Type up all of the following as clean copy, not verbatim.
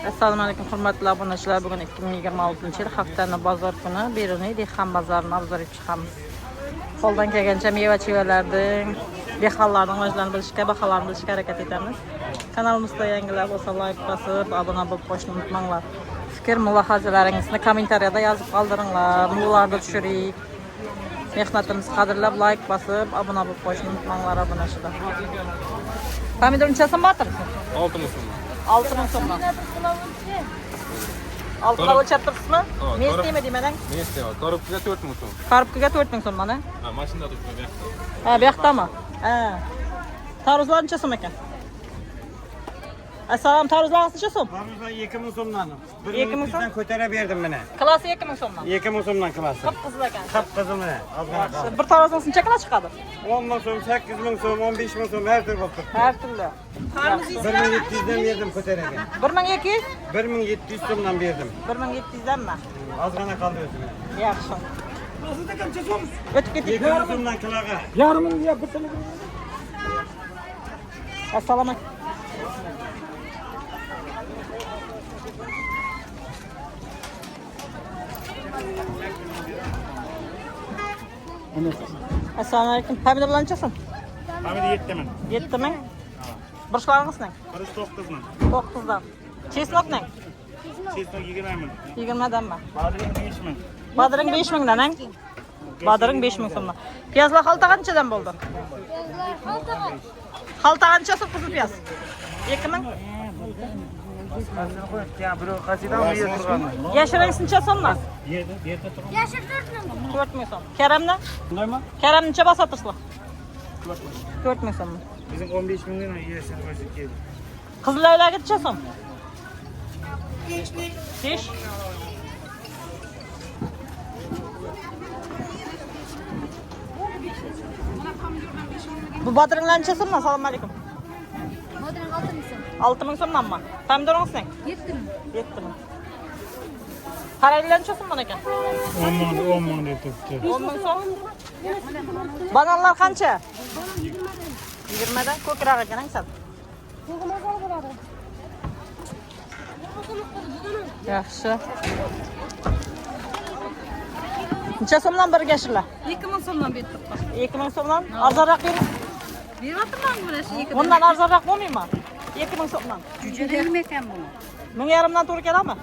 Assalomu alaykum hurmatli obunachilar. Bugun 2026-yil haftaning bozor kuni Beruniy dehqon bozorini obzor etib chiqamiz. Qo'ldan kelgancha meva-chevalarning, dehqonlarning o'zlarini bilishga, baholarni bilishga harakat etamiz. Kanalimizda yangilar bo'lsa like bosib, obuna bo'lib qo'yishni unutmanglar. Fikr mulohazalaringizni kommentariyada yozib qoldiringlar. Nurlarda tushiring. Mehnatimizni qadrlab like bosib, obuna bo'lib qo'yishni unutmanglar obunachilar. Pomidor necha batırırsın? 6 ming so'm. 6 ming so'mdan. Altına o'lchab turibsizmi? Men istaymi deyman. Men istayman. Korobkaga 4 ming so'm. Korobkaga 4 ming so'm mana. Ha, mashinada turibdi bu yoqda. Ha, bu yoqdami? Ha. Tarvuzlar necha so'm ekan? Assalom, tarvuzlarimiz necha so'm? Tarvuzlar 2 ming so'mdan. 2 ming so'm? Ko'tarib berdim mana. Klasi 2 ming so'mdan. 2 ming so'mdan klasi. Qip-qizil ekan. Qip-qizil mana. Ozgina qoldi. Bir tarvuzimiz necha kilo chiqadi? 10 ming so'm, 8 ming so'm, 15 ming so'm her türlü bo'lib turibdi. Har turli. 1700 dan berdim ko'tarib. 1200? 1700 so'mdan berdim. 1700 danmi? Ozgina qoldi o'zimga. Yaxshi. O'tib keting. 2 ming so'mdan kiloga. Yarmini yeb bitirib. Assalomu alaykum. Assalomu alaykum. Pomidorlar nechasin? Pomidor 7 ming. 7 ming. Burçlarınız ne? Burç 9 ming. 9'dan. Çesnok ne? Chesnok 20 ming. 20'dan mı? Badring 5 ming. Badırın 5 mingdan ha? Badırın 5 ming so'mdan. Piyazlar xalta qanchadan bo'ldi? Xalta qanchasi qizil piyaz? 2 ming. Yashiringiz necha so'mdan? Yashir 4 ming so'm. Karamni? Qanday? Karam necha bosatırsizlar? 4 ming so'm. Bizim 15 mingdan yashir bo'lsa kerak. Qizil oylarga necha so'm? 5. Bu badırınlar necha so'mdan? Assalomu alaykum. Badring 6 ming so'm. 6 ming so'mdan mı? Pomidorunuz ne? 7 ming. 7 ming. Qaraylar necha so'mdan ekan? 10 ming deb turibdi. 10 ming so'm. Bananlar qancha? 20dan ko'kroq ekan sen. Yaxshi. Necha so'mdan bir yashirlar? 2 ming so'mdan berdim. 2 ming so'mdan arzonroq bering. Beryapman mana shu 2 ming. Bundan arzonroq bo'lmaymi? 2 ming so'mdan. Juda nima ekan buni? 1000 dan to'g'ri keladimi?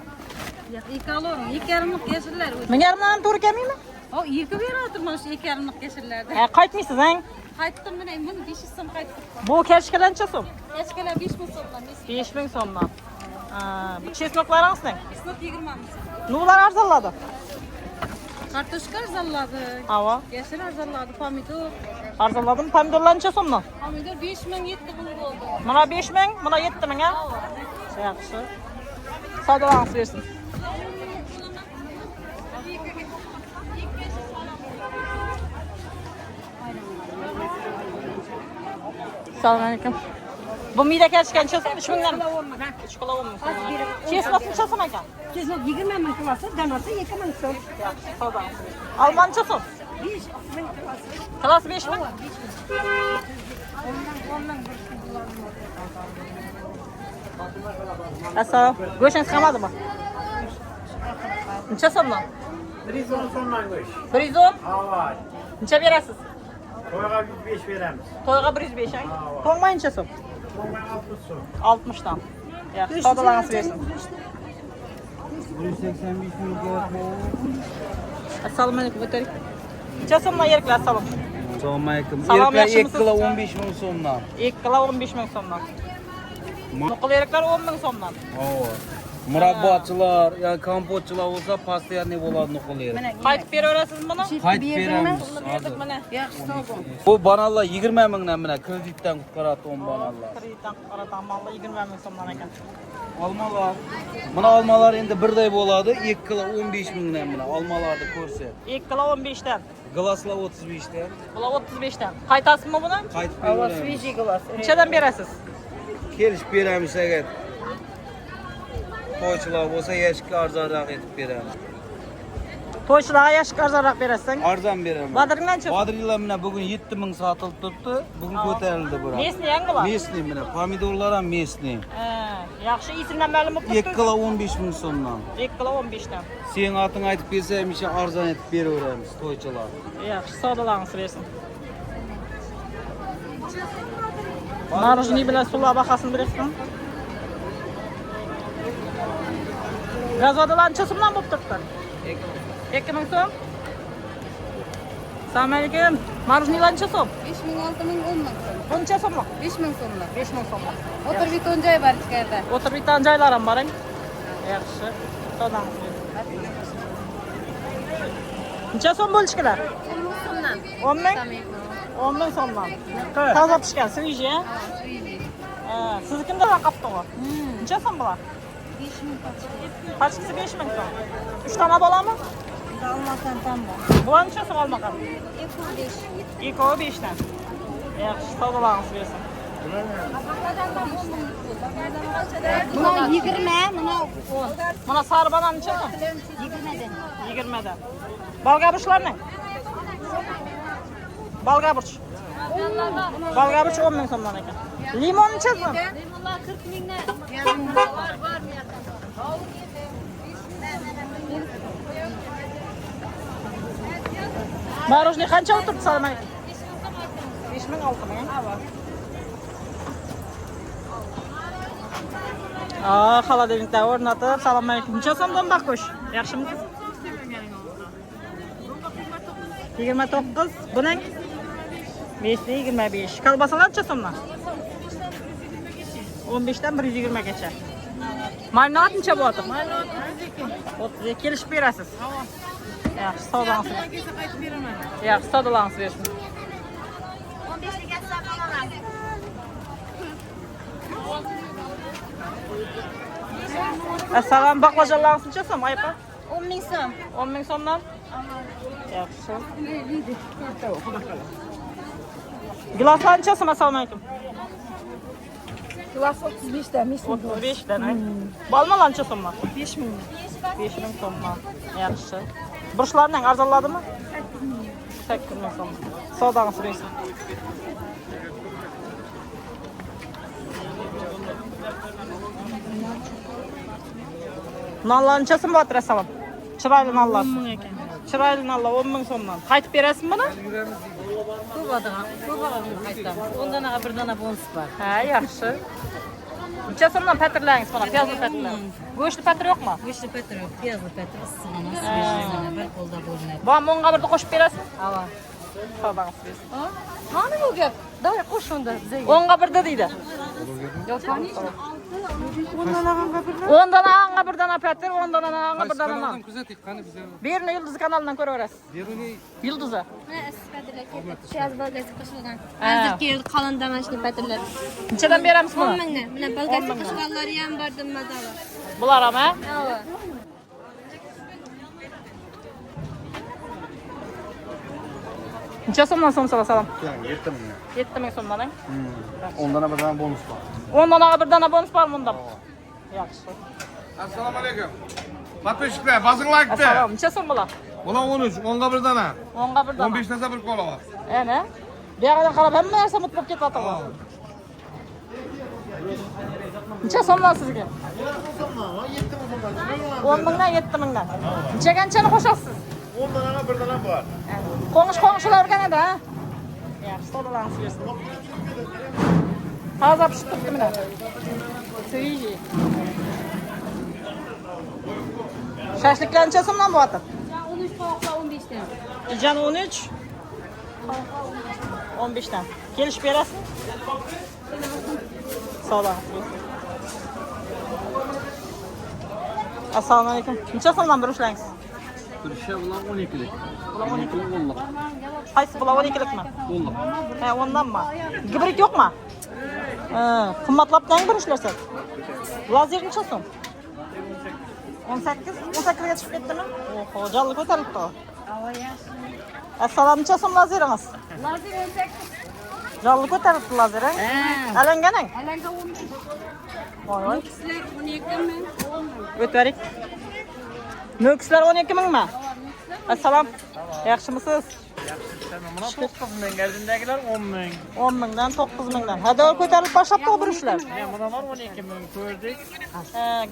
Yo'q, 2 alorim. 2,5 ming yashirlar o'zi. 1000 dan to'g'ri kelmaymi? O, 2 berayotirman shu 2,5 ming yashirlarda. Qaytmaysiz, ha? Qaytdim mana buni 500 so'm qaytdim. Bu kelishkalar necha so'm? Eskala 5 ming so'mdan. 5 ming so'mdan. Bu chesnoklaringiz ne? Isnot 20 ming so'm. Nular arzonladi. Kartoshka arzonladi. Ava. Yashir arzonladi, pomidor. Arzonladim. Pomidorlar necha so'mdan? Pomidor 5 ming 7 ming bo'ldi. Mana 5 ming, mana 7 ming, ha? Yaxshi. Savdolarıngiz bersin. Assalomu alaykum. Bu miyda kelishgan necha so'm? 3 mingdan. 3 kilo 10 ming so'm. Chesnok necha so'm ekan? Chesnok 20 ming kilosi, danasi 2 ming so'm. Yaxshi, savdolarıngiz bersin. Alman necha so'm? 5 ming kilosi. Kilosi 5 ming. Assalom. Go'shingiz qolmadimi? Necha so'mdan? 110 so'mdan go'sht. 110? Avval. Necha berasiz? To'yga 5 beramiz. To'yga 105 ha? To'ngmay necha so'm? To'yga 60 so'm. 60 dan. Yaxshi, savdolarıngiz bersin. 185 ming Assalomu alaykum, o'tiring. Necha so'mdan yeriklar, assalom? Assalomu alaykum. Salom, Erkak 2 yaxshimisiz? kilo 15 ming so'mdan. 2 kilo 15 ming so'mdan. Nuqul yeriklar 10 ming so'mdan. Murabbochilar, yani kompotchilar bo'lsa, постоянный bo'ladi nuqullar. Qaytib beraverasizmi buni? Qaytib beramiz. Berdik mana. Yaxshi, sog' bo'l. Bu bananlar 20 mingdan mana kreditdan qutqaradi 10 bananlar. Kreditdan qaratam, malla 20 ming so'mdan ekan. Olmalar. Mana olmalar endi birday bo'ladi, 2 kilo 15 mingdan mana olmalarni ko'rsa. 2 kilo 15 dan. Glaslar 35 dan. Bular 35 dan. Qaytasizmi buni? Qaytib beramiz. Nechadan berasiz? Kelishib beramiz agar. To'ychilar bo'lsa, yashikka arzonroq etib beramiz. To'ychilarga yaşık arzonroq berasan. Arzon beraman. Badring qancha? Badringlar mana bugün 7000 satılıp turibdi. Bugün ko'tarildi bular. Mesni yangi bor. Mesni mana pomidorlar ham mesni. Yaxshi isimdan ma'lum bo'lib 2 kilo 15000 so'mdan. 2 kilo 15dan. Sen atın aytib bersam, misha arzon etib beraveramiz to'ychilar. Yaxshi, savdolarni bersin. Marujni bilan suvlar bahasini bersin. Gazodalar necha so'mdan bo'lib turibdi? 2000 so'm. Assalomu alaykum. Marujnilar necha so'm? 5000, 6000, 10000 so'm. Buncha so'mmi? 5000 so'mlar. 5000 so'mmi. O'tirib yotgan joy bor ichkarida. O'tirib yotgan joylar ham boring. Yaxshi. Savdolarni bersin. Necha so'm bo'lishkilar? 10 ming? 10 ming so'mdan. Toza pishgan, sviji, ha? Siz kimda qapti o? Necha so'm bular? 5000 Pachkisi 5000 so'm. 3 dona bo'ladimi? Almasan tam bor. Bular necha so'm olmaqan? 205. 2 dan. Yaxshi, savdolarni bersin. Buna 20, buna 10. Mana sari banan necha so'm? 20'den. 20 dan. Balgaburchlarning? Balgaburch. Balgaburch 10 ming so'mdan ekan. Limon necha so'm? Limonlar 40 mingdan. Var mı yakın? Marujni qancha o'tiribdi salmay? 5000 6000. Xolodilnikda o'rnatib, assalomu alaykum. Necha so'mdan bako'sh? Yaxshimisiz? 29. Buning 525. Kolbasalar necha so'mdan? 15 dan 120 gacha. Marinad necha bo'lyapti? 32 kelishib berasiz. Yaxshi, savdolarni bersin. Yaxshi, savdolarni bersin. 15'lik hesaplamam. Assalom, baqlajonlarni necha so'm, aypa? 10 ming so'm. 10 ming so'mdan? Yaxshi. Giloslar necha so'm, assalomu alaykum? Kilosu 35 dan, 35 dan. Balmalar necha so'mdan? 5 ming. 5 ming so'mdan. Yaxshi. Burchlarning arzonladimi? 8 ming so'm. Savdolarni bersin. Nonlar necha so'm bo'lyapti, assalom? Chiroyli nonlar. 10 ming ekan. Chiroyli nonlar 10 ming so'mdan. Qaytib berasizmi buni? Ko'p odam, ko'p odam qaytdan. 10 danaga 1 dana bonus bor. Ha, yaxshi. Necha so'mdan patirlaringiz mana, piyozli patirlar. Go'shtli patir yo'qmi? Go'shtli patir yo'q, piyozli patir issiqxona, svejligini bir qo'lda bo'lmaydi. Bu 10 ga birda qo'shib berasiz? Ava. Savdolarni bersin. Mana bu gap. Davay qo'sh unda bizga. 10 ga birda deydi. Yo'q, qani? 10 dana anga bir dana patir, 10 dana anga bir dana non. Kuzatik, qani bize. Berni Yulduz kanalidan ko'raverasiz. Beruni Yulduz'a. Piyoz bolgasi qo'shilgan. Hozirgi qalin damashli patirlar. Nechadan beramiz 10 buni? mingdan. Bular bolgasi qo'shilganlari ham bor mazali. Bular ham, ha? Ava. Necha so'mdan so'm salam? 7 ming. 7 ming so'mdan, ha? Ondan bir tane bonus var. 10 danaga bir dana bonus bor bunda. Yaxshi. Assalomu alaykum. Подписчиклар, bazinglar aytdi. Assalom, necha so'm bular? Bular 13, 10 ga 1 dana. 10 ga bir dana. 15 tasa bir qola bor. Ana. Bu yoqdan qarab hamma narsa mut bo'lib ketyapti. Necha so'mdan sizga? 10 mingdan 7 mingdan. Necha ganchani qo'shasiz? 10 danaga 1 dana bor. Qo'ng'ish o'rganadi, ha? Yaxshi, savdolarni bersin. Hozir pishib turibdi mana. Sviji. Shashliklar necha so'mdan bo'lyapti? 13 qovoqlar 15 dan. Ijan 13. 15 dan. Kelishib berasiz? Savdolarni bersin. Assalomu alaykum. Necha so'mdan bir ushlaysiz? Bir şey bulan 12'lik. Bular 12. 10'lik. Qaysi bular 12'likmi? 10'lik. Ha, ondanmi? Gibrit yo'qmi? Ha, qimmatlabdan bir ushlarsiz. Lazer necha so'm? 18. 18 ga chiqib ketdimi? Oho, jalli ko'tarilibdi. Ava yaxshi. Assalom, necha so'm lazeringiz? Lazer 18. Jalli ko'tarilibdi lazer, ha? Alanganing? Alanga 10 ming. Voy, Sizlar 12 ming. o'tvarik. Nukslar 12 mingmi? Assalom. Yaxshimisiz? Mana 9 ming, gardindagilar 10 ming. 10 mingdan 9 mingdan. Hadi ko'tarilib boshlabdi bu ishlar. Bunalar 12 ming ko'rdik.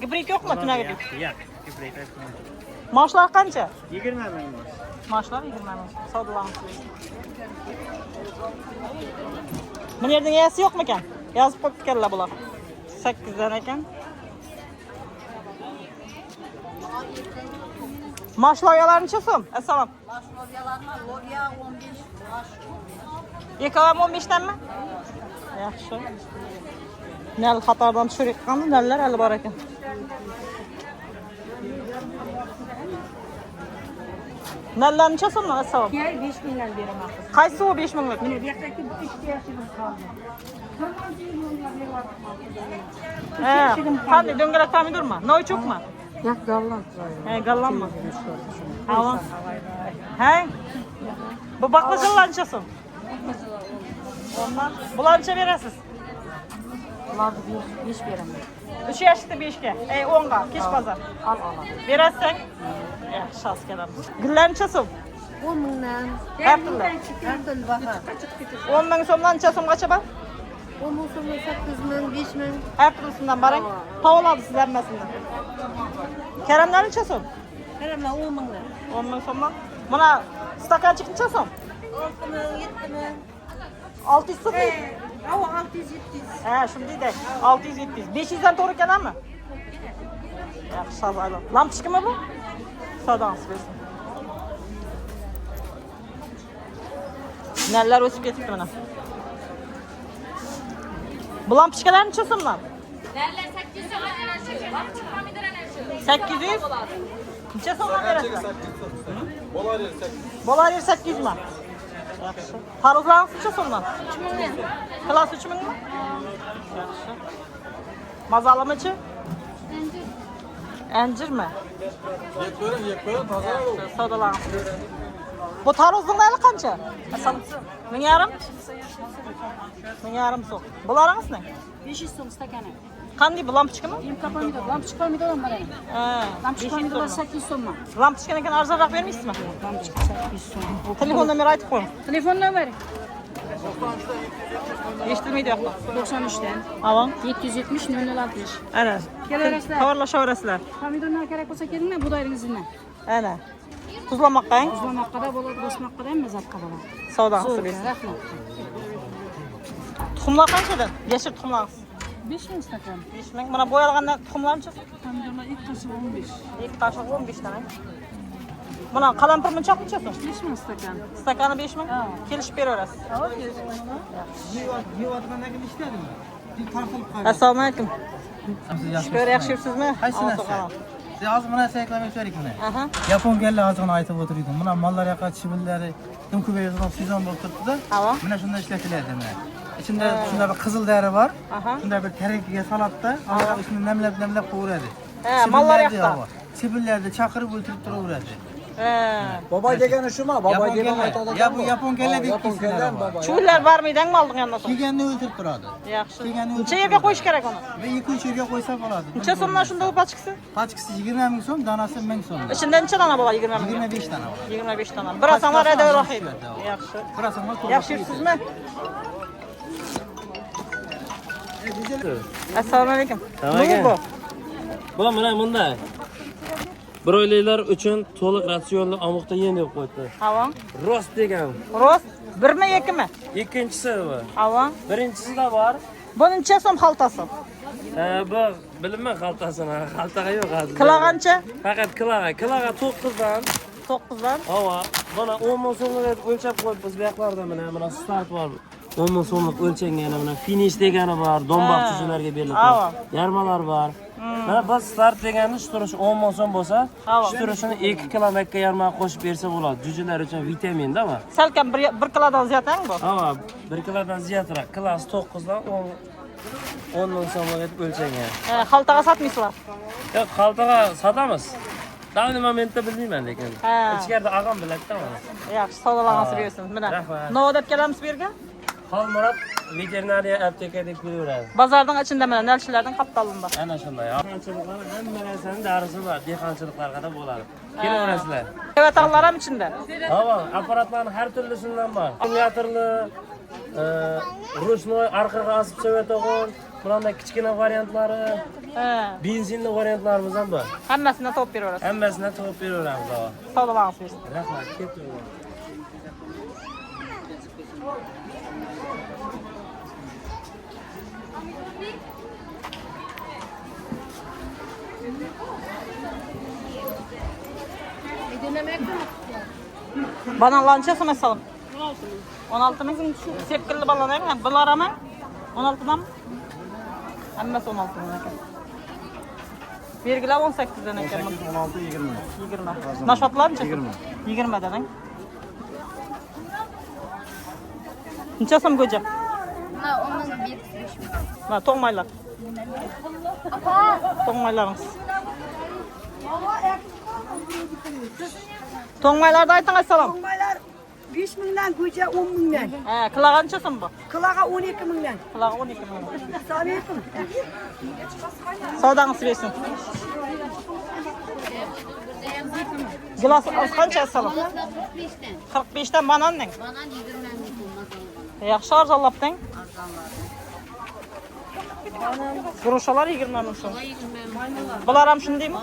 Gibrid yo'qmi tunaga? Yo'q, gibrid aytmayman. Maoshlar qancha? 20 ming. Maoshlar 20 ming. Savdolanamiz. Mana yerning egasi yo'qmi ekan? Yozib qo'yibdilar bular. 8 dan ekan. Maşloyalar necha so'm? Assalom. Maşloyalarni lobiya 15 mash. Ekovam 15 danmi? Yaxshi. Nal xatardan tushirib qoldi, nallar hali bor ekan. Nallar necha so'm? Assalom. 5 mingdan beraman. Qaysi o 5 minglik? Mana bu yoqdagi 2 yashigim qoldi. Qanday do'ngalak pomidormi? Noychukmi? Yo'q, gollan. Gallanmi? Hava. Hey. Bu baqlajonlar necha so'm? Ondan bular necha berasiz? Bularni 5 beraman. 3 yoshda 5 ga. 10 ga. Kech bozor. Al. Berasang? Yaxshi askalamiz. Gullar necha so'm? 10 mingdan. Har turli. Har turli baho. 10 ming so'mdan necha so'mgacha bor? 10 ming so'mdan 8 ming, 5 ming. Har turisidan boring. Tovladi sizlar hammasini. Karamlar necha so'm? Karamlar 10 mingdan. 10 ming so'mdan. Mana stakanchik necha so'm? 6 ming, 7 ming. 600 so'm. Havo 600, 700. Shundayda 600 700. 500 dan to'g'ri ekanmi? Yaxshi, savdo. Lampochkami bu? Savdongiz bersin. Nallar o'sib ketibdi mana. Bu lampochkalar necha so'mdan? Nallar 800 so'm ajralishadi. Lampochka pomidor ana shu. 800. Necha so'mdan berasiz? 800 so'm. Bo'lar 800. Bo'lar 800 mi? Yaxshi. Tarvuzlarning necha so'mdan? 3 mingdan. Klass 3 mingmi? Yaxshi. Mazalimichi? Anjirmi? Yeb ko'ring, toza. Savdolanamiz. Bu tarvuzning narxi qancha? Assalom. 1000 1000 so'm. Bularingiz ne? 500 so'm stakani. Qanday bu lampochkami? Yumqa pomidor, lampochka pomidor ham bor. Lampochka pomidor 800 so'm. Lampochkadan arzonroq bermaysizmi? Lampochka 800 so'm. Telefon nomeri aytib qo'ying. Telefon nomeri Eshitilmaydi yo'qmi? 93 dan Ava. 770 0060. Ana. Kelaverasizlar. To'g'rilashaverasizlar. Pomidorlar kerak bo'lsa kelinglar, budayingizdan. Ana. Tuzlamoqqa, Tuzlamoqqa bo'ladi, bosmoqqa ham mazaqqa bo'ladi. savdongiz bersin. Rahmat. Tuxumlar qanchadan? Yashil tuxumlaringiz. 5 ming stakan. 5 ming. Mana bo'yalgandan tuxumlarchi? Pomidorlar 2 qoshiq 15. 2 qoshiq 15 dan. Mana qalampir munchoq necha so'm? 5 ming stakan. Stakani 5 ming. Kelishib beraverasiz. Assalomu alaykum. Shukr, yaxshi yuribsizmi? Qaysi narsa? Siz hozir mana sayqlamay ko'rikmi? Aha. Yaponlarga hozirgina aytib o'tirdim. Mana mollar yoqqa chibillari kim ko'payadigan sezon bo'lib turibdi-da. Ava. Mana shunda ishlatiladi mana. Ichida shunda bir qizil dori bor. Aha. Shunda bir tarakiga salatda, hozir ishni namlab qo'yadi. Mollar yoqda. Chibillarda chaqirib o'tirib turaveradi. Boboy degani shumi? Boboy degani aytadi. Ya bu yaponlarga deydi. Chuvlar barmiydanmi olding yandan so'ng? Kelganni o'ltirib turadi. Yaxshi. Necha yerga qo'yish kerak uni? Ve 2-3 yerga qo'ysa bo'ladi. Necha so'mdan shunda u pachkisi? Pachkisi 20 ming so'm, danasi 1000 so'm. Ichida necha dona bo'ladi 20 ming? 25 dana bor. 25 dona. Bir asanglar adavroq edi. Yaxshi. Qarasanglar Yaxshi yuribsizmi? Assalomu alaykum. Nima bu? Bu mana bunday. Broylerlar uchun to'liq ratsionli omoqda yem deb qo'ydi. Havo. Rost degan. Rost 1 mi 2 mi? Ikkinchisi bu. Havo. Birinchisida bor. Bu necha so'm xaltasi? Bu bilmayman xaltasini. Xaltaga yo'q hozir. Kilo qancha? Faqat kiloga. Kiloga 9 dan. 9 dan. Havo. Buni 10 ming so'mga o'lchab qo'yibmiz bu yoqlarda mana start bor. 10 ming so'mlik o'lchangan mana finish degani bor. Domboqchilarga beriladi. Yarmalar bor. Mana biz start deganni shu turishi 10 ming so'm bo'lsa, shu turishini 2 kilometrga yarma qo'shib bersa bo'ladi. Jujular uchun vitaminda bu. Salkam 1 kilodan ziyodang bu. Ha, 1 kilodan ziyodroq. Klass 9 dan 10 ming so'mga deb o'lchangan. Xaltaga sotmaysizlar. Yo'q, xaltaga sotamiz. Davni momentda bilmayman lekin. Ichkarida og'am biladi-da mana. Yaxshi, savdolanasiz bersin. Mana. Rahmat. Nima deb kelamiz bu yerga? Xolmurod veterinariya apteka deb kelaveradi. Bozorning ichida mana nalchilarning qaptalında. Ana shunday. Dehqonchiliklar hamma narsaning darisi bor. Dehqonchiliklarga da bo'ladi. Kelaverasizlar. Evet ağlar ham içinde. Hava aparatlarning har turlisidan bor. Akkumulyatorli, ruchnoy orqaga osib chevatog'on, bunday kichkina variantlari, He. benzinli variantlarimiz ham bor. Hammasidan topib beraverasiz. Hammasini topib beraveramiz. Savdolanasiz. Rahmat, ketdi. Bananlançası mesela. 16 mı? Sepkilli banan mı? Bunlar ama 16'dan mı? Hemmesi 16'dan ekan. Vergiler 18'den ekan. 16 20. 20. Naşatlar neçe? 20. 20'den ekan. Neçe so'm go'ja? Ha, onun bir Ha, to'ngmaylar. To'ngmaylarınız. To'ngmaylarda ayting assalom. To'ngmaylar 5 mingdan ko'cha 10 mingdan. He, qilagan neçe so'm bu? Qilaga 12 mingdan. Qilaga 12 ming. Assalomu Savdangiz bersin. Gilas qancha assalom? 45'ten. 45'ten banan ne? Bana 20'den bulmaz. Yaxshi arzonlabding. Groşalar 20 ming so'm. Bular ham shundaymi?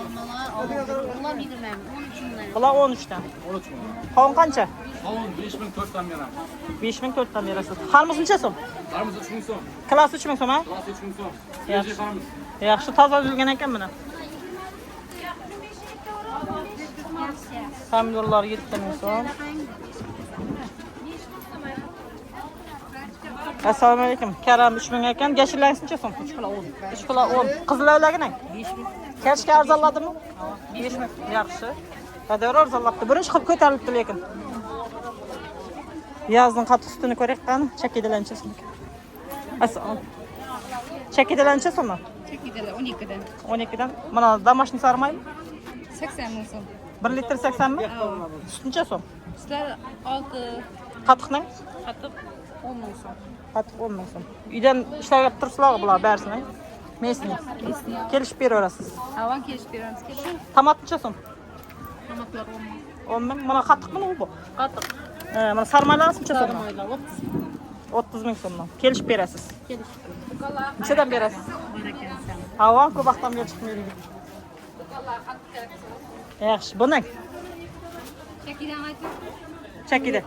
Bunlar 20'den. 13'ünden. Bular 13'dan. 13 ming. Qovun qancha? Qovun 5004 dan beramiz. 5000 4dan berasiz. Qarmuz necha so'm? Qarmiz 3 ming so'm. Klass 3000 so'm, ha? Klass 3 ming so'm. Yaxshi. Svejiy qarmiz. Yaxshi toza uzilgan ekan buni. Pomidorlar 7000 so'm. Assalomu alaykum. Karam 3000 ekan. Gashilangiz necha so'm? 3 kilo 10. 3 kilo 10. Qizillavlagini? 5000. Kechga arzonladimi? 5000. Yaxshi. Qadar arzonlabdi. Birinchi qilib ko'tarilibdi lekin. Yazning qattiq sutini ko'raylik qani. Chakidalancha so'm. Assalom. Chakidalancha so'm? Çekideler 12'den. 12'dan. Mana домашний sarmaymi? 80 ming so'm. 1 litr 80 mi? Süt necha so'm? Sizlar 6 Qatiqning? katıp 10 ming so'm. Qatiq 10 ming so'm. Uydan ishlab turibsizlar bular barisini. Mesni. Kelishib beraverasiz. Havan kelişip veremiz kelir. Tomat necha so'm? Tomatlar 10 ming. 10 ming. Mana qatiqmi bu? Katıp. Mana sarmaylar necha so'm? Sarmayla 30. 30 ming so'mdan. Kelishib berasiz. Kelişip. Nechadan berasiz? Havo ko'p vaqtdan beri chiqmaydi. Yaxshi. Bu ne? Çekiden aytın. Chakida.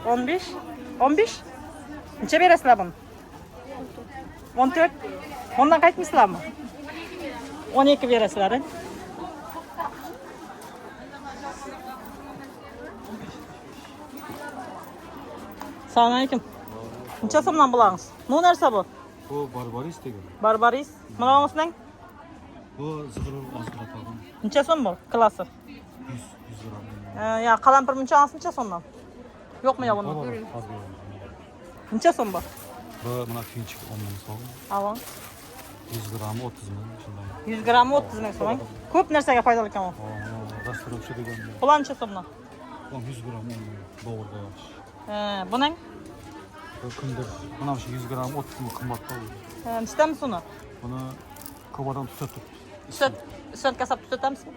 15. 15? Necha berasizlar buni? 14. Ondan qaytmaysizlarmi? 12 berasizlar. Assalomu alaykum. Necha so'mdan bularsiz? Ne narsa bu? Bu barbaris degan. Barbaris. Mana bunisining Bu zig'ir ozg'iratan. necha so'm bu? Klassi. 100 gram. Ya qalampir munchasi necha so'mdan? Yo'qmi ya buni? Necha so'm bu? Bu mana finchik 10 ming so'm. Ava. 100 gram 30 ming shunday. 100 grammi 30 ming so'm. Ko'p narsaga foydali ekan bu. Rastorovchi degan. Bular necha so'mdan? 100 gram 10 ming. Doğruda yaxshi. Buning Bu kundir mana shu 100 gram 30 ming qimmatda bu. nechtamiz uni? Buni kovadan tutatib Süt kasab tutamizmi?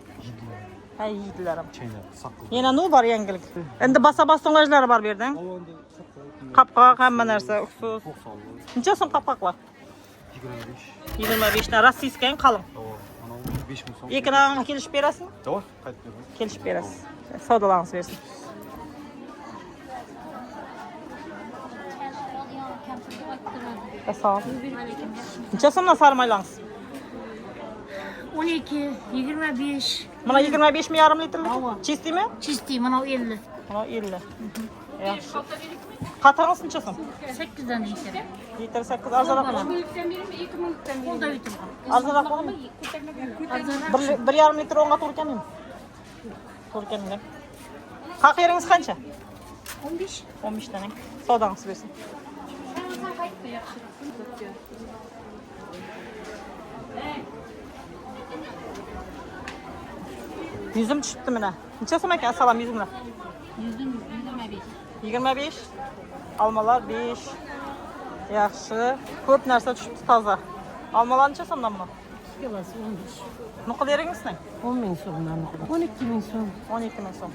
Ha, yeydilar ham. chaynab saqlab. Yana ne var yangilik? Endi basa-bas to'ng'ajlari bor bu yerda. Qapqoq hamma narsa, uxsus. Necha so'm qapqoqlar? 25. 25 dan rossiyskiy qalin. Mana 15 ming so'm. Ekran kelishib berasizmi? To'g'ri, qaytib beramiz. Kelishib berasiz. Savdolangiz bersin. Sağ ol. Necha so'mdan sarmaylangiz? 12, 25. Mana 25 mi yarım litrlik? Чистый mi? Çisti, bana 50. Mana 50. Yaxshi. Qatığınız necha so'm? 8'den içeri. Litr 8 arzonroq bo'ladimi? O da bitim. Arzonroq bo'ladimi? 1,5 litr 10 ga to'g'ri kelmaymi? To'g'ri kelmaydi. Haq yeringiz qancha? 15. 15 dan. Savdangiz bersin. Yüzüm tushibdi mana. Necha so'm ekan assalom yuzimlar? 125. 25. Almalar 5. Yaxşı. Ko'p narsa tushibdi toza. Almalar necha so'mdan buni? Kilosu 15. Nuqul yeringizni? 10 ming so'mdan. 12 ming so'm. 12 ming so'm.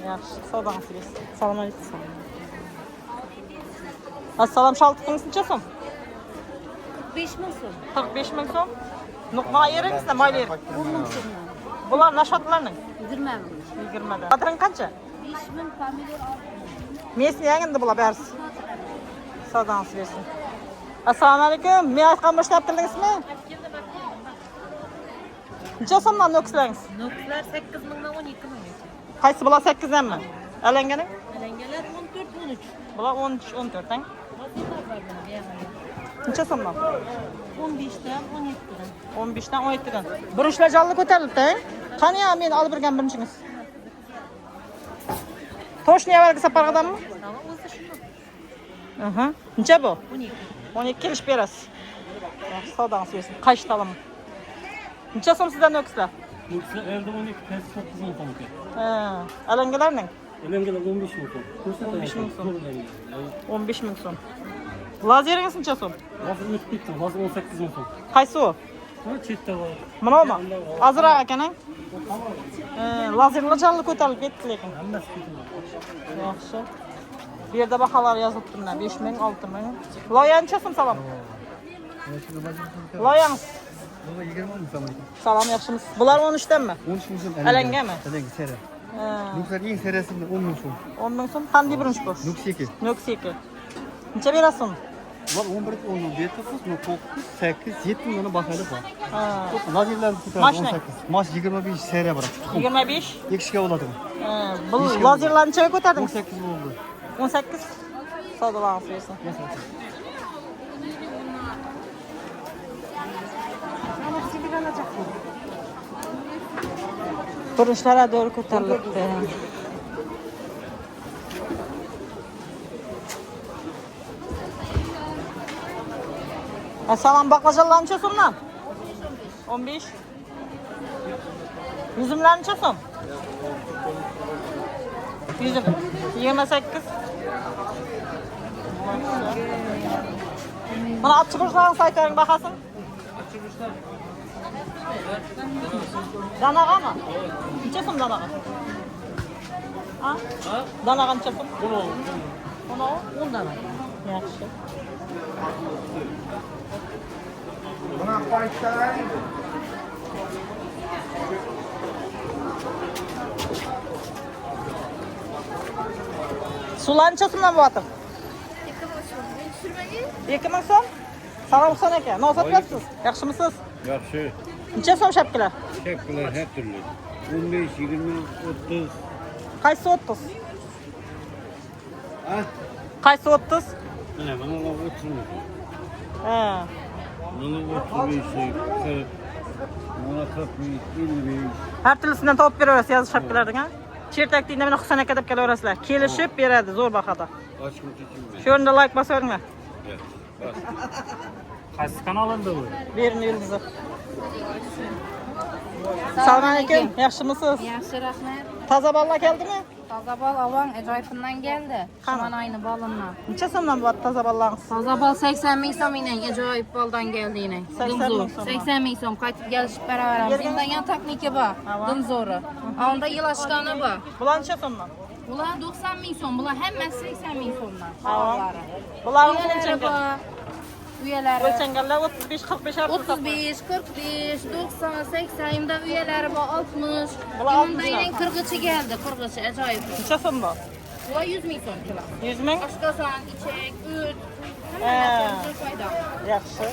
Yaxshi. Savdoңыз bersin. Assalomu alaykum. Assalom, shaltiqingiz necha so'm? 5 ming so'm. 45 ming so'm. Nuqma yeringizni mayli yer. 10 ming so'mdan. Bular nashotlarning 20 ming. 20 da. Qadring qancha? 5 ming pomidor Mesni yangindi bular barisi. Savdoңыз bersin. Assalomu alaykum. Men aytgan boshlayaptiringizmi? Necha so'mdan no'ksalaringiz? Noklar 8 mingdan 12 ming. Qaysi bular 8 danmi? Alanganing? Alangalar 14 13. Bular 13 14 dan. Vaziyatlar var bana beğenmedim. Necha so'mdan? 15'ten 17'den. 15 dan 17 dan. Burunchlar jonli ko'tarilibdi. Qani ya men olib bergan birinchingiz? Toshni avvalgi safardamanmi? Ama o'zi shunday. Aha. Necha bu? 12. 12 kelishib berasiz. Yaxshi, savdoңыз bersin. Qaysi talaman? Necha so'm sizdan no'kslar? Yoksa elde 12 ters 9 ming so'm ekan. Ha, alangalarning Elimgeler 15 ming so'm. 15 ming so'm. 15 ming so'm. Lazeringiz necha so'm? Vazir o'tib ketdi. Vazir 18 ming so'm. Qaysi u? Bu chetda bor. Manavmi? Azroq ekan. Lazerlar jonli ko'tarilib ketdi lekin. Hammasi ketdi. Yaxshi. Bu yerda baholar yozilibdi mana 5 ming, 6 ming. Loya necha so'm salom? Loyangiz. Bu 20 ming so'm. Salom, yaxshimisiz? Bular 13 danmi? 13 ming so'm. Alangami? Alanga sera. Ha, Nuqlar eng serasi 10 ming so'm. 10 ming so'm. Qanday birinchi bu? Nuq 2. Noksiki. Necha berasiz? Ular 11 10 9 9 8 7 mingdan baholi bor. Ha, Lazerlarni Mashina? 18. Mash 25 seriya bor. 25. Ekishga bo'ladi. Ha, bu lazerlarni nechaga ko'tardingiz? 18 bo'ldi. 18. Savdolarınız versin. Turunçlara doğru kurtarılıptı. Salam baklajanlar neçe so'mdan? 15. Üzümler neçe so'm? 28. Bana açık uçlarını saytarın bakasın. Danağa mı? Neçe so'm danağa? Ha? Danağa neçe so'm? 10 danağa. Yaxşı. Buna qaytay. Sular neçe so'mdan bo'lyapti? 2 ming so'm. Salomxon aka, nima sotyapsiz? Yaxshimisiz? Yaxshi. Necha so'm shapkalar? Shapkalar har turli. 15, 20, 30. Qaysi 30? Ha? Qaysi 30? Mana buni 30 ming. Ha. Buni 35, 40. Buni 40 ming, 55. Her türlüsünden topib beraverasiz yazı shapkalardan, ha? Chertakda mana Husan aka deb kelaverasizlar. Kelishib beradi zo'r bahada. Ochquncha kim? Shu o'rinda like bosaveringlar. Qaysi kanalında bu? Berin yulduzi. Assalomu alaykum. Yaxshimisiz? Yaxshi, rahmat. Toza balla keldimi? Toza bal avang ajoyibindan keldi. Shuman ayni balından. Necha so'mdan bo'lyapti toza ballarınız? Toza bal 80 ming so'm inan ajoyib baldan keldi inan. 80 ming so'm. 80 ming so'm qaytib kelishib beraveramiz. Endi yan texnika bor. Dimzo'ri. Onda ilashgani bor. Bular necha so'mdan? Bular 90 ming so'm. Bular hammasi 80 ming so'mdan. Bularning Uyalari necha? bor. Uyalari O'lchanganlar 35 45 har 35, 45, 90, 80, imda uyalari bor 60. Bular Imda 60 inan 40 geldi, 40 ajoyib. Necha so'm bor? Bular 100 ming so'm kilo. 100 ming? Oshqozon, ichak, o't. Foyda. Yaxshi.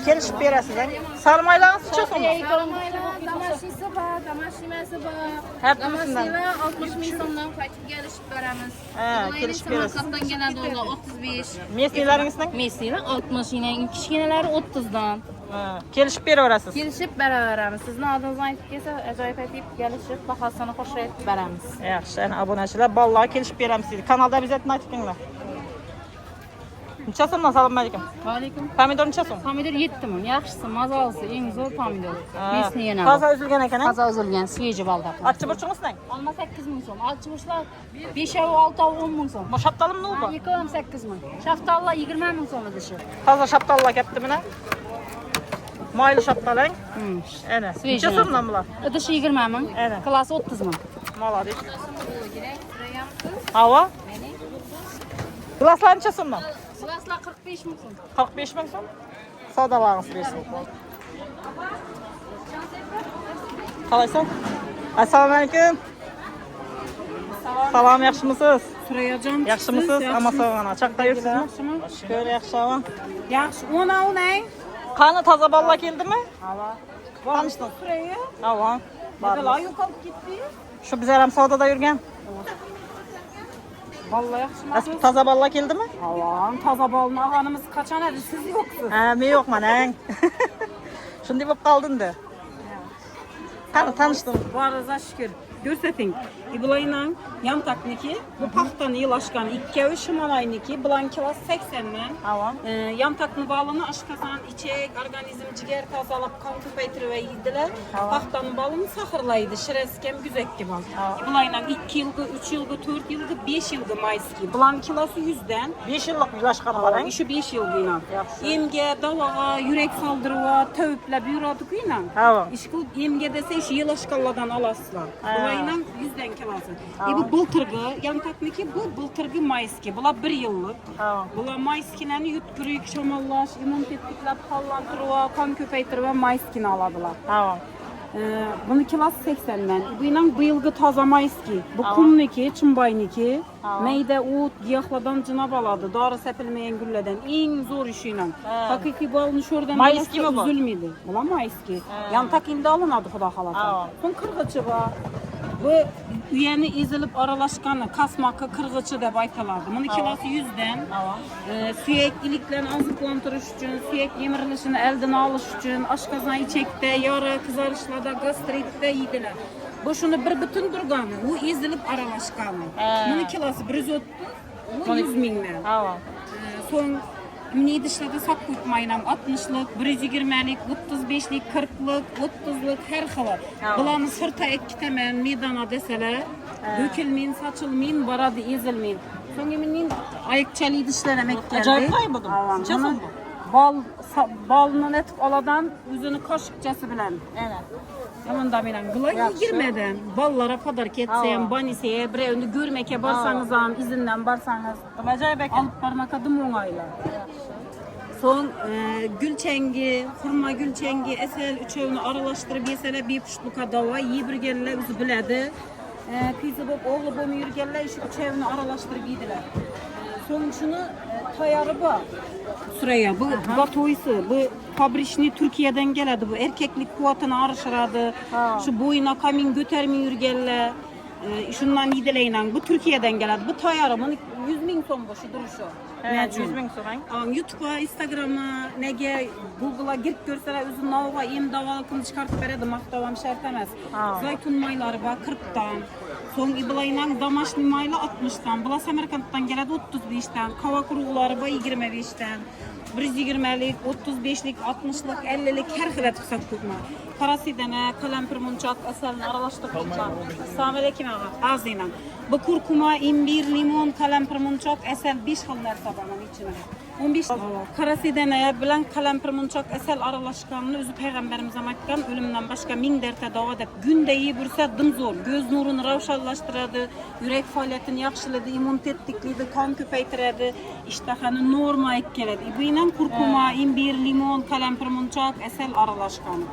Kelishib berasiz, ha? Sarmaylarınız necha so'm? Damashisi bor, damashimasi bor. Her türlüsünden. Damashilar 60 ming so'mdan qaytib kelishib beramiz. Kelishib berasiz. Samarqanddan keladi ular 35. Mesniylaringizning? Mesilar 60 inan, kichkinalari 30 dan. Kelishib beraverasiz. Kelishib beraveramiz. Sizni oldingizdan aytib kelsa, ajoyib aytib kelishib, bahosini qo'shib beramiz. Yaxshi, ana obunachilar, ballarga kelishib beramiz deydi. Kanalda bizatni aytib kelinglar. Neçə so'mdan? Assalomu alaykum. Aleyküm. Pomidor neçə so'm? Pomidor 7 min. Yaxshisi, mazalısı, eng zo'r pomidor. Besni yana. Taza üzülgan ekan. Taza uzilgan, sveji balda. Atçı burçunuz ne? Alma 8 min so'm. Alçımışlar 5 av 6 av 10 min so'm. Bu şaptalım ne oldu? Yıkılam 8 min. Şaftallar 20 min so'm edishi. Taza şaptallar kepti bine. Maylı şaptalang. Ene. Sveji. Neçə so'mdan bular? Edishi 20 min. Evet. Klası 30 min. Malades. Hava? Glaslar neçə so'mdan? Klaslar 45 min so'm. 45 bin so'm. Savdalağınız versin. Qalaysan? Assalomu alaykum. Salam, yaxshimisiz? Süreyacağım. Yaxshimisiz? Amma sog'ana. Chaqda yursizmi? Ko'ra yaxshi ava. Yaxşı. Ona ne? Qani toza balla keldimi? Hava. Tanishding? Süreya. Hava. Daha yukarı gitti. Shu bizlar ham savdoda yurgan. Vallahi yaxşı. Toza balla keldimi? Allah'ım taza balını ağanımız kaçan edi siz yoksunuz. Ha, men yo'qman, ang. Shunday bo'lib qoldin-da. Qani tanishdim. Varıza şükür. Görsetin. İblayla yan takniki. Bu pahtanı yılaşkan 2 evi şimalayniki. Bulan kilas 80'den. Hava. Yan taknı bağlını aşkasan içek, organizm ciger tazalap kan köpeytiri ve yediler. Pahtanı balını sahırlaydı. Şireskem güzekki bal. İblayla 2 yılgı, 3 yılgı, 4 yılgı, 5 yılgı mayski. Bulan kilası 100'den. 5 yillik yilashqan var, ang. İşi 5 yılgıyla. Emge, dalağa, yürek saldırıva, tövüple büyüradıkıyla. Hava. İş kılıp emge dese işi yılaşkalladan alasılar. Bulayla 100'den kilası. Bu bıltırgı, yan takniki bu bıltırgı mayski. Bula 1 yıllık. Bula mayskilerini yutkürük, şamallaş, immunitetikler, pallantırıva, kan köpeytiriva mayskini aladılar. Hava. Bunu kilas 80'den. Bu inan bu yılgı taza mayski. Bu kumniki, çımbayniki. Meyde, ut, giyahladan cınab aladı. Darı sepilmeyen gülleden. En zor işiyle. Hakiki balını şuradan Mayski mi bu? üzülmedi. Bula mayski. Yantak indi alınadı xuda halata. Son kırgıcı var. Bu üyeni ezilip aralaşkanı, kasmakı, kırgıcı deb aytalardı. Bunun kilası 100'den. Süyekliliklerini azıqlantırış üçün, süyek yemirilişini elden alış üçün, aşkazan içekte, yara, kızarışlarda, gastritde yediler. Bu şunu bir bütün durganı, bu ezilip aralaşkanı. Bunun kilası 130, bu 100 minler. Son Ümni dışlarda sak koymayınam 60'lık, 120'lik, 35'lik, 40'lık, 30'lık her xılı. Bulanı sırta ekkitemen meydana deseler, dökülmeyin, saçılmayın, baradı ezilmeyin. Son eminin ayıkçalı dışlar emek geldi. Acayip kayboldum. Bunu balından etip aladan yüzünü kaşıkçası bilen. Evet. Aman da bilen gılay girmeden ballara kadar ketseyem, baniseye, bre önde görmeke barsanız an, izinden barsanız. Acayip ekan. Alıp barmak adım onayla. Son gülçengi, hurma gülçengi, esel üçövünü aralaştırıp yesele bir puşluka dava, iyi bir gelle üzü biledi. Kızı bop, oğlu bomu yürgelle işi üçövünü aralaştırıp yediler. Son şunu tayarı bu. Sıraya bu batoysu, bu fabrişni Türkiye'den geledi bu erkeklik kuvatını arışıradı. Şu boyuna kamin götermi yürgelle. Şundan yedileyle bu Türkiye'den geledi. Bu tayarı bunu 100 bin son boşu duruşu. Evet, 100 bin son. YouTube'a, Instagram'a, nege, Google'a girip görseler üzüm navağa em davalıkını çıkartıp veredi. Mahtavam şart emez. Zaytun mayları var 40'tan. Son İblayla damaşlı maylı 60'tan. Bula Semerkant'tan geledi 35'ten. Kava kuruğuları var 25'ten. 120'lik, 35'lik, 60'lık, 50'lik her xil tutsak tutma. Parasidene, kalempir munçak, eselini aralaştırıp tutma. Assalamu aleykum ağa, ağzıyla. Bu kurkuma, imbir, limon, kalempir munçak, esel 5 xillar tabanın içine. 15 Karasidene bilen kalempir munçak, esel aralaşkanını özü peygamberimize aytgan ölümden başka 1000 derte dava edip günde iyi bursa dım zor. Göz nurunu ravşallaştırады, yürek faaliyetini yaxşıladı, immunitetlikliydi, kan köpeytiredi, iştahını norma ekkeledi. Bu inan kurkuma, imbir, limon, kalempir munçak, esel aralaşkanı.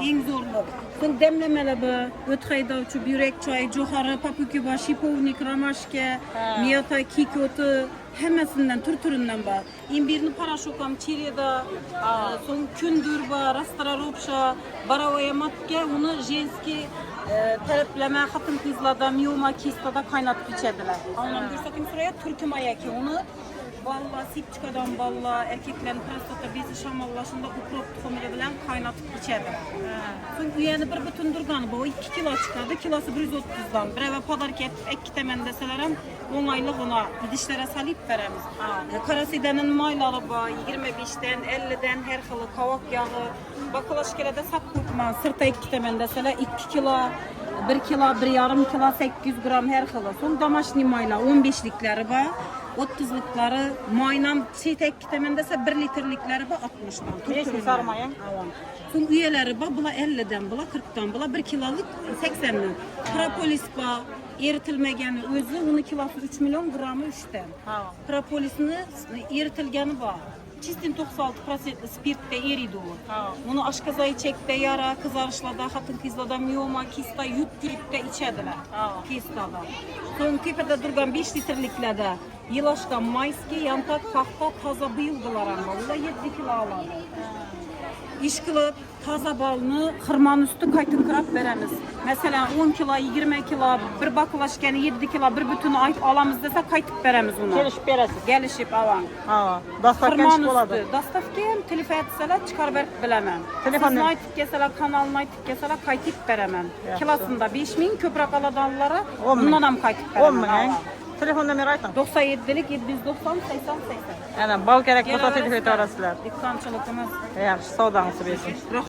En zorlu. Son demlemeli bu, ötxaydavçu, yürek çayı, joharı, papuküba, şipovnik, ramaşke, miyata, kikotu, hemmesinden, türünden var. İmbirini paraşokam, çiriyada, son kündür var, rastaroropşa, baravaya matke, onu jenski terapleme, hatın kızlada, miyoma, kistada kaynatıp içediler. Anlam görsetim sıraya Türküm ayaki, onu Balla, sipçikadan balla, erkeklerin prostata bezi şamallaşında ukrop tuxumuyla bilen kaynatıp içedi. Soň üyeni bir bütün durganı bu 2 kilo çıkadı. Kilosu 130'dan. Bir eve padark et, ek temen deselerem 10 aylık ona dişlere salip veremiz. Karasidenin mayları var, 25'den, 50'den her xili kavak yağı. Bakılaş kelede sap kurtman, sırta 2 temen deseler 2 kilo, 1 kilo, 1,5 kilo, 800 gram her xili. Soň damaşni mayla 15'likleri var. 30'lukları maynam tek temen dese 1 litrlikleri var 60'dan. Neyse sarmayın. Soň üyeleri var, bula 50'den, bula 40'dan, bula 1 kiloluk 80'den. Propolis var, eritilmegeni özü, onun kilosu 3 milyon gramı 3'ten. Propolisini eritilgeni var. Çistin 96% spirtte eridi o. Onu aşkazayı çekte, yara, kızarışlarda, hatın kızlarda, miyoma, kista, yut gripte içediler. Kistada. Soň tepede durgan 5 litrliklerde yılaşkan mayski, yantak, tahta, taza bıyıldılar ama. Ula 7 kilo alan. İş kılıp taza balını xırman üstü kaytın kırap veremiz. Mesela 10 kilo, 20 kilo, bir bakılaşken 7 kilo, bir bütün ay alamız dese kaytıp veremiz onu. Gelişip beresiz. Gelişip alan. Dastavka Xırman çık oladı. üstü. Dastavkayım, telefon etseler çıkar verip bilemem. Telefon Siz ne? naytıp keseler, kanalına aytıp keseler kaytıp veremem. Kilasında 5.000, köprak aladanlara 10 min. bundan hem kaytıp 10 min. veremem. Telefon numarayı aytın. 97'lik 790 80 80. Yani bal gerek bu Gel da telefon arasılar. Dükkançılıkımız. Yaxşı, savdanızı versin.